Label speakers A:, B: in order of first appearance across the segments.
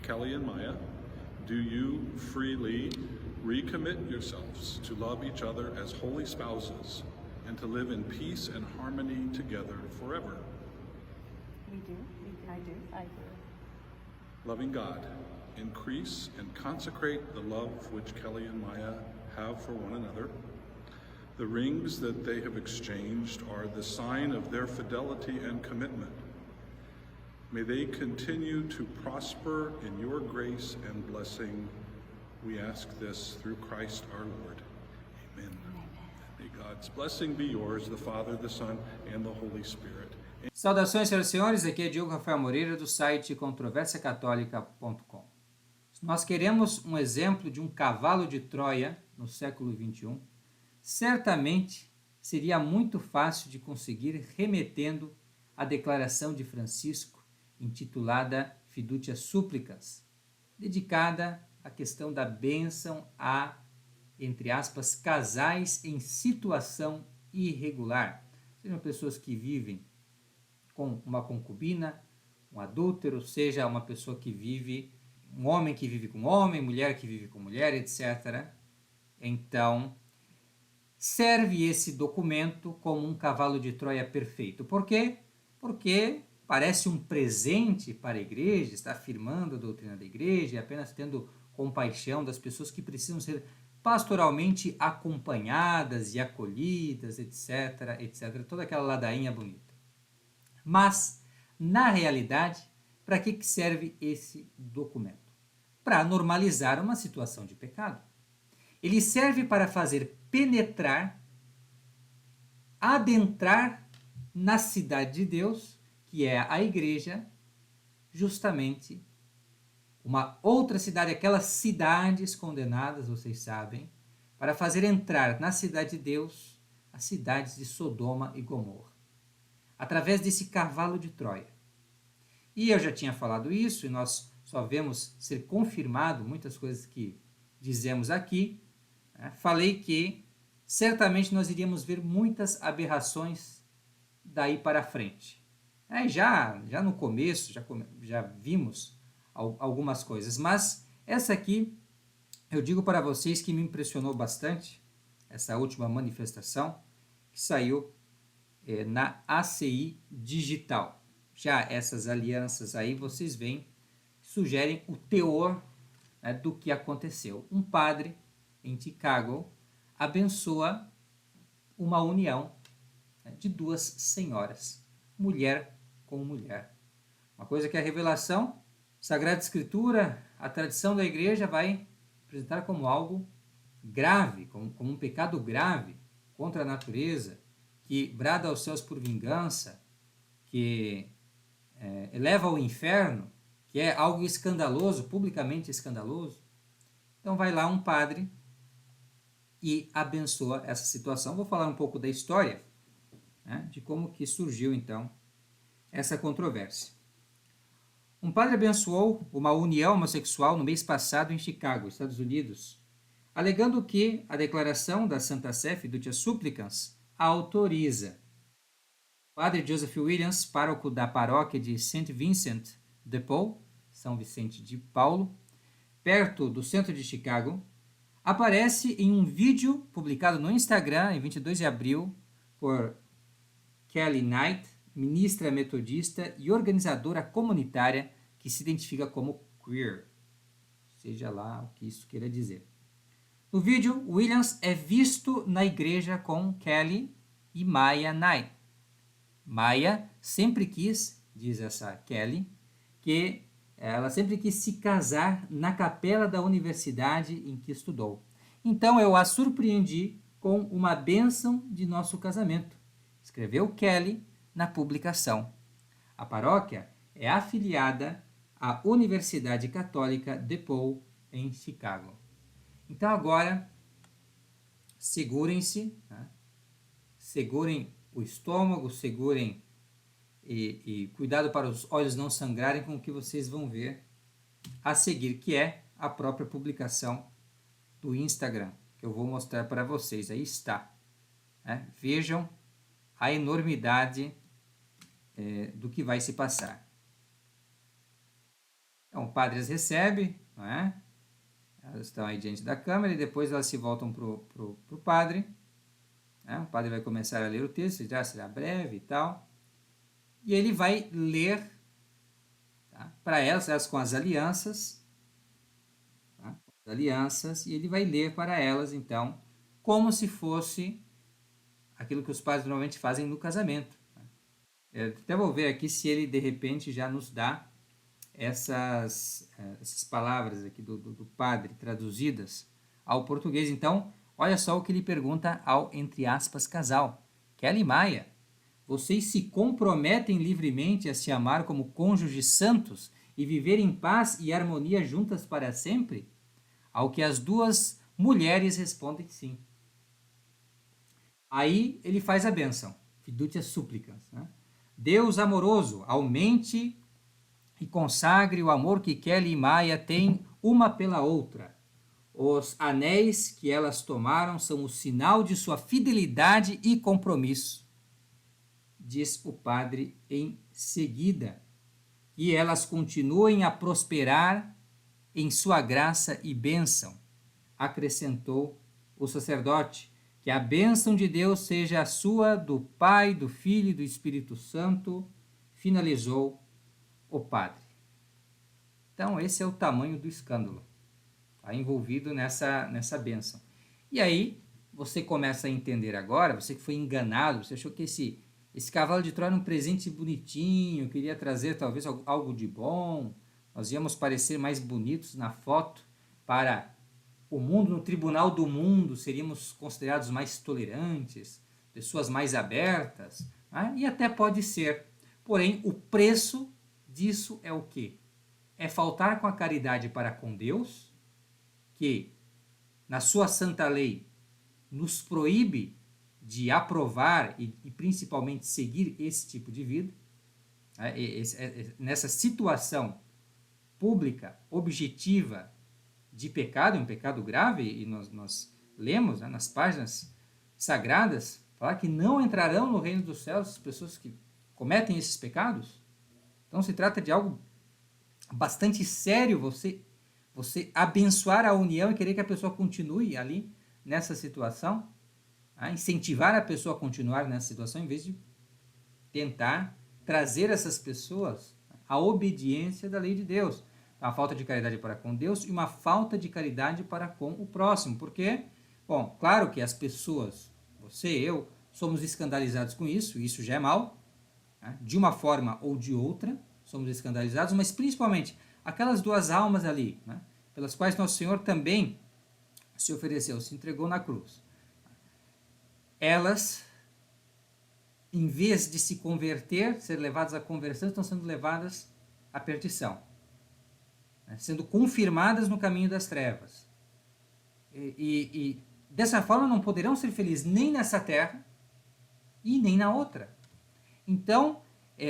A: Kelly and Maya, do you freely recommit yourselves to love each other as holy spouses and to live in peace and harmony together forever?
B: We do. I do. I do.
A: Loving God, increase and consecrate the love which Kelly and Maya have for one another. The rings that they have exchanged are the sign of their fidelity and commitment. May they continue to prosper in your grace and blessing. We ask this through Christ our Lord. Amen. May God's blessing be yours, the Father, the Son, and the Holy Spirit.
C: Saudações, senhoras e senhores, aqui é Diogo Rafael Moreira do site controversiacatólica.com. Se nós queremos um exemplo de um cavalo de Troia no século XXI, certamente seria muito fácil de conseguir remetendo à declaração de Francisco, intitulada Fiducia Supplicans, dedicada à questão da bênção a, entre aspas, casais em situação irregular. Sejam pessoas que vivem com uma concubina, um adúltero, seja uma pessoa que vive, um homem que vive com homem, mulher que vive com mulher, etc. Então, serve esse documento como um cavalo de Troia perfeito. Por quê? Porque parece um presente para a igreja, está afirmando a doutrina da igreja, e apenas tendo compaixão das pessoas que precisam ser pastoralmente acompanhadas e acolhidas, etc., etc., toda aquela ladainha bonita. Mas, na realidade, para que serve esse documento? Para normalizar uma situação de pecado. Ele serve para fazer penetrar, adentrar na cidade de Deus, que é a igreja, justamente uma outra cidade, aquelas cidades condenadas, vocês sabem, para fazer entrar na cidade de Deus as cidades de Sodoma e Gomorra, através desse cavalo de Troia. E eu já tinha falado isso, e nós só vemos ser confirmado muitas coisas que dizemos aqui. Falei que certamente nós iríamos ver muitas aberrações daí para frente. Já no começo, já vimos algumas coisas, mas essa aqui, eu digo para vocês que me impressionou bastante, essa última manifestação, que saiu na ACI Digital. Já essas alianças aí, vocês veem, sugerem o teor, né, do que aconteceu. Um padre em Chicago abençoa uma união, né, de duas senhoras, mulher com mulher. Uma coisa que a revelação, Sagrada Escritura, a tradição da igreja vai apresentar como algo grave, como um pecado grave contra a natureza, que brada aos céus por vingança, que eleva ao inferno, que é algo escandaloso, publicamente escandaloso. Então vai lá um padre e abençoa essa situação. Vou falar um pouco da história, né, de como que surgiu então essa controvérsia. Um padre abençoou uma união homossexual no mês passado em Chicago, Estados Unidos, alegando que a declaração da Santa Sé, Fiducia Supplicans, a autoriza. O padre Joseph Williams, pároco da paróquia de St. Vincent de Paul, São Vicente de Paulo, perto do centro de Chicago, aparece em um vídeo publicado no Instagram em 22 de abril por Kelly Knight, ministra metodista e organizadora comunitária que se identifica como queer, seja lá o que isso queira dizer. No vídeo, Williams é visto na igreja com Kelly e Maya Knight. Maya sempre quis, diz essa Kelly, que ela sempre quis se casar na capela da universidade em que estudou. Então eu a surpreendi com uma bênção de nosso casamento, escreveu Kelly na publicação. A paróquia é afiliada à Universidade Católica DePaul, em Chicago. Então agora, segurem-se, né? Segurem o estômago, segurem e cuidado para os olhos não sangrarem com o que vocês vão ver a seguir, que é a própria publicação do Instagram, que eu vou mostrar para vocês. Aí está. Né? Vejam a enormidade do que vai se passar. Então, o padre as recebe, não é? Elas estão aí diante da câmera e depois elas se voltam pro padre. Né? O padre vai começar a ler o texto, já será breve e tal. E ele vai ler, tá? Para elas com as alianças, tá? As alianças, e ele vai ler para elas, então, como se fosse aquilo que os padres normalmente fazem no casamento. Eu até vou ver aqui se ele, de repente, já nos dá essas palavras aqui do padre traduzidas ao português. Então, olha só o que ele pergunta ao, entre aspas, casal. Kelly e Maia, vocês se comprometem livremente a se amar como cônjuges santos e viver em paz e harmonia juntas para sempre? Ao que as duas mulheres respondem sim. Aí ele faz a bênção, fiducia supplicans, né? Deus amoroso, aumente e consagre o amor que Kelly e Maia têm uma pela outra. Os anéis que elas tomaram são o sinal de sua fidelidade e compromisso, diz o padre em seguida. E elas continuem a prosperar em sua graça e bênção, acrescentou o sacerdote. Que a bênção de Deus seja a sua, do Pai, do Filho e do Espírito Santo, finalizou o padre. Então, esse é o tamanho do escândalo, tá? Envolvido nessa bênção. E aí, você começa a entender agora, você que foi enganado, você achou que esse cavalo de Troia era um presente bonitinho, queria trazer talvez algo de bom, nós íamos parecer mais bonitos na foto para o mundo, no tribunal do mundo, seríamos considerados mais tolerantes, pessoas mais abertas, né? E até pode ser. Porém, o preço disso é o quê? É faltar com a caridade para com Deus, que, na sua santa lei, nos proíbe de aprovar e principalmente seguir esse tipo de vida, né? Nessa situação pública, objetiva, de pecado, um pecado grave, e nós lemos, né, nas páginas sagradas, falar que não entrarão no reino dos céus as pessoas que cometem esses pecados. Então se trata de algo bastante sério, você abençoar a união e querer que a pessoa continue ali nessa situação, né? Incentivar a pessoa a continuar nessa situação, em vez de tentar trazer essas pessoas à obediência da lei de Deus. Uma falta de caridade para com Deus e uma falta de caridade para com o próximo. Por quê? Bom, claro que as pessoas, você e eu, somos escandalizados com isso, e isso já é mal, né? De uma forma ou de outra, somos escandalizados, mas principalmente aquelas duas almas ali, né? Pelas quais Nosso Senhor também se ofereceu, se entregou na cruz. Elas, em vez de se converter, ser levadas à conversão, estão sendo levadas à perdição, sendo confirmadas no caminho das trevas. E dessa forma não poderão ser felizes nem nessa terra e nem na outra. Então,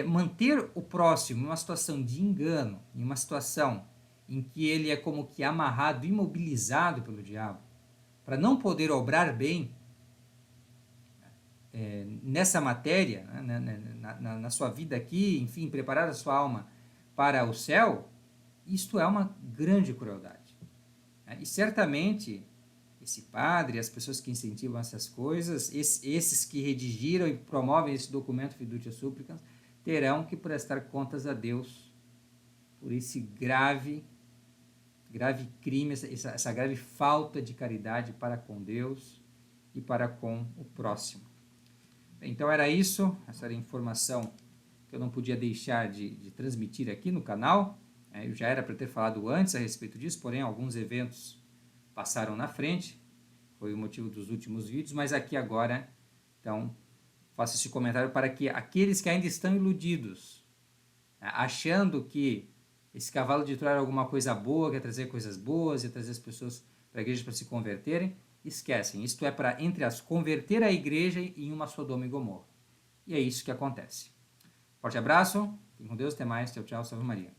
C: manter o próximo em uma situação de engano, em uma situação em que ele é como que amarrado, imobilizado pelo diabo, para não poder obrar bem nessa matéria, né, na sua vida aqui, enfim, preparar a sua alma para o céu, isto é uma grande crueldade. E certamente esse padre, as pessoas que incentivam essas coisas, esses que redigiram e promovem esse documento Fiducia Supplicans, terão que prestar contas a Deus por esse grave crime, essa grave falta de caridade para com Deus e para com o próximo. Então era isso, essa era a informação que eu não podia deixar de transmitir aqui no canal. Eu já era para ter falado antes a respeito disso, porém alguns eventos passaram na frente, foi o motivo dos últimos vídeos, mas aqui agora, então, faço esse comentário para que aqueles que ainda estão iludidos, achando que esse cavalo de Troia era alguma coisa boa, que ia trazer coisas boas, ia trazer as pessoas para a igreja para se converterem, esquecem. Isto é para, entre as, converter a igreja em uma Sodoma e Gomorra. E é isso que acontece. Forte abraço, fiquem com Deus, até mais, tchau, tchau, salve Maria.